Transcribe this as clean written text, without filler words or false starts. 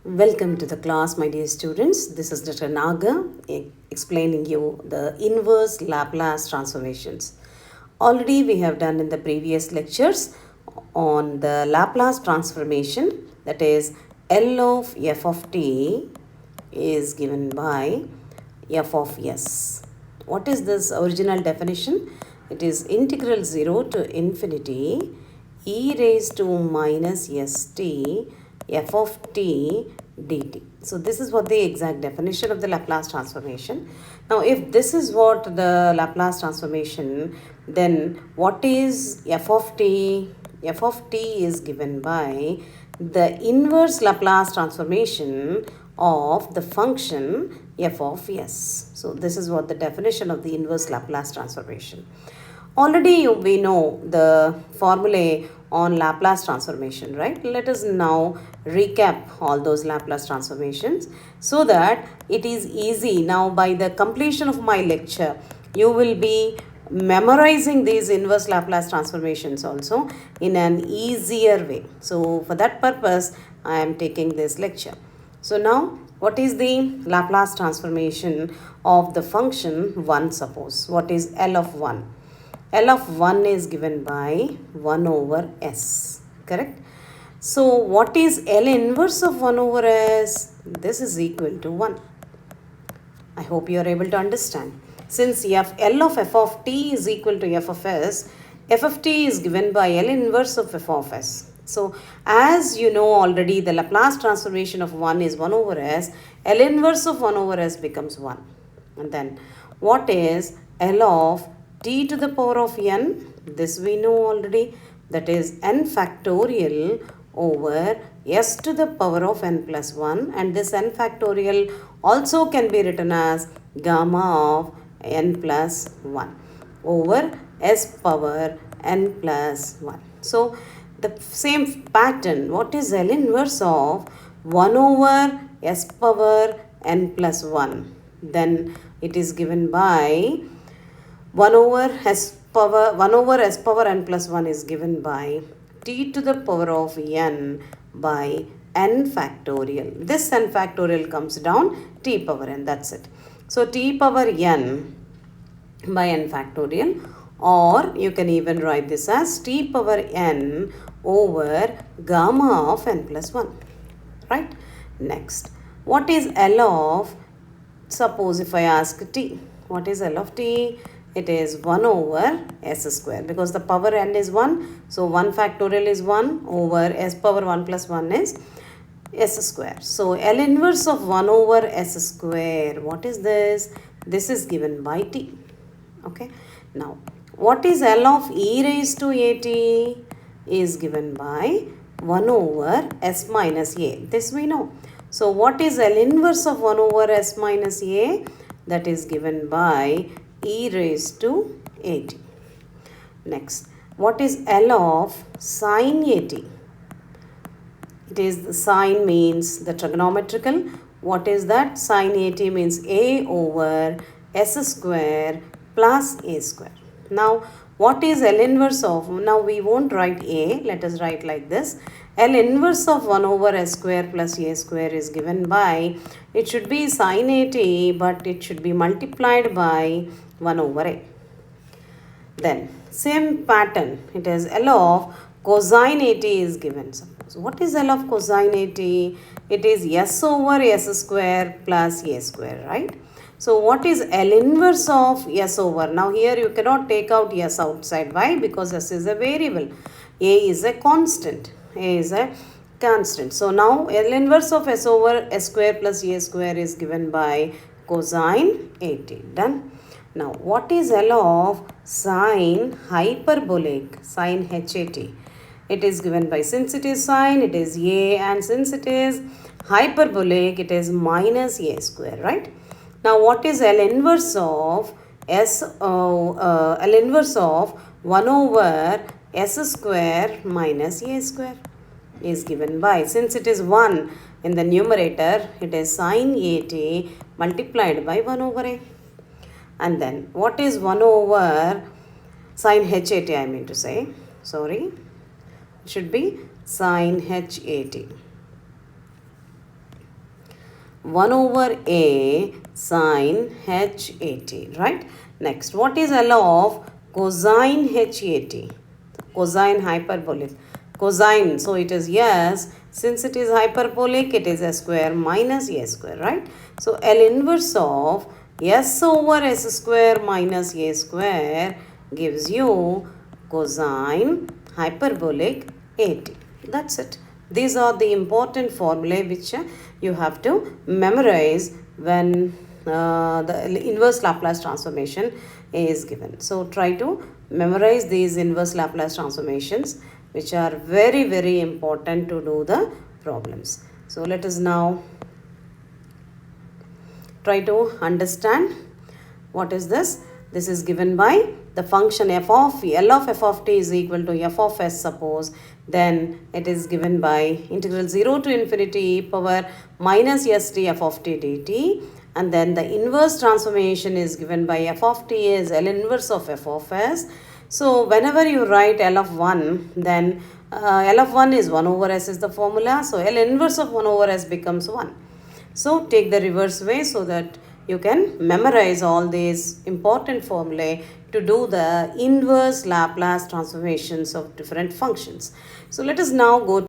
Welcome to the class, my dear students. This is Dr. Naga explaining you the inverse Laplace transformations. Already we have done in the previous lectures on the Laplace transformation, that is L of f of t is given by f of s. What is this original definition? It is integral 0 to infinity e raised to minus st f of t dt. So this is what the exact definition of the Laplace transformation. Now if this is what the Laplace transformation, then what is f of t? F of t is given by the inverse Laplace transformation of the function f of s. So this is what the definition of the inverse Laplace transformation. Already we know the formulae on Laplace transformation, right? Let us now recap all those Laplace transformations so that it is easy. Now by the completion of my lecture, you will be memorizing these inverse Laplace transformations also in an easier way. So for that purpose, I am taking this lecture. So now what is the Laplace transformation of the function 1, suppose? What is L of 1? L of 1 is given by 1 over s, correct? So what is L inverse of 1 over s? This is equal to 1. I hope you are able to understand. Since L of f of t is equal to f of s, f of t is given by L inverse of f of s. So as you know already, the Laplace transformation of 1 is 1 over s. L inverse of 1 over s becomes 1. And then what is L of t to the power of n? This we know already, that is n factorial over s to the power of n plus 1, and this n factorial also can be written as gamma of n plus 1 over s power n plus 1. So the same pattern, what is L inverse of 1 over s power n plus 1? Then it is given by 1 over s power n plus 1 is given by t to the power of n by n factorial. This n factorial comes down t power n, that's it. So t power n by n factorial, or you can even write this as t power n over gamma of n plus 1, right? Next, what is L of, suppose if I ask t, what is L of t? It is 1 over s square, because the power n is 1. So 1 factorial is 1 over s power 1 plus 1 is s square. So L inverse of 1 over s square, what is this? This is given by t. Okay. Now what is L of e raised to at? Is given by 1 over s minus a. This we know. So what is L inverse of 1 over s minus a? That is given by e raised to at. Next, what is L of sine at? It is the sine means the trigonometrical. What is that? Sine at means a over s square plus a square. Now, what is L inverse of? Now, we won't write a. Let us write like this. L inverse of 1 over s square plus a square is given by, it should be sine at, but it should be multiplied by 1 over a. Then, same pattern. It is L of cosine at is given. Suppose. What is L of cosine at? It is s over s square plus a square, right? So what is L inverse of s over? Now here you cannot take out s outside. Why? Because s is a variable. A is a constant. A is a constant. So now L inverse of s over s square plus a square is given by cosine 80. Done. Now what is L of sine hyperbolic, sine hat? It is given by, since it is sine, it is a, and since it is hyperbolic, it is minus a square, right? Now what is L inverse of L inverse of 1 over s square minus a square is given by, since it is 1 in the numerator, it is sine at multiplied by 1 over a. And then what is 1 over sine hat, I mean to say, sorry, it should be sine hat. 1 over a sine hat, right? Next, what is L of cosine hat? Cosine hyperbolic. Cosine, so it is yes. Since it is hyperbolic, it is a square minus a square, right? So L inverse of s over s square minus a square gives you cosine hyperbolic at. That's it. These are the important formulae which you have to memorize when the inverse Laplace transformation is given. So try to memorize these inverse Laplace transformations, which are very, very important to do the problems. So let us now try to understand what is this. This is given by the function f of L of f of t is equal to f of s, suppose. Then it is given by integral 0 to infinity e power minus st f of t dt. And then the inverse transformation is given by f of t is L inverse of f of s. So whenever you write L of 1, then L of 1 is 1 over s is the formula. So L inverse of 1 over s becomes 1. So take the reverse way so that you can memorize all these important formulae to do the inverse Laplace transformations of different functions. So let us now go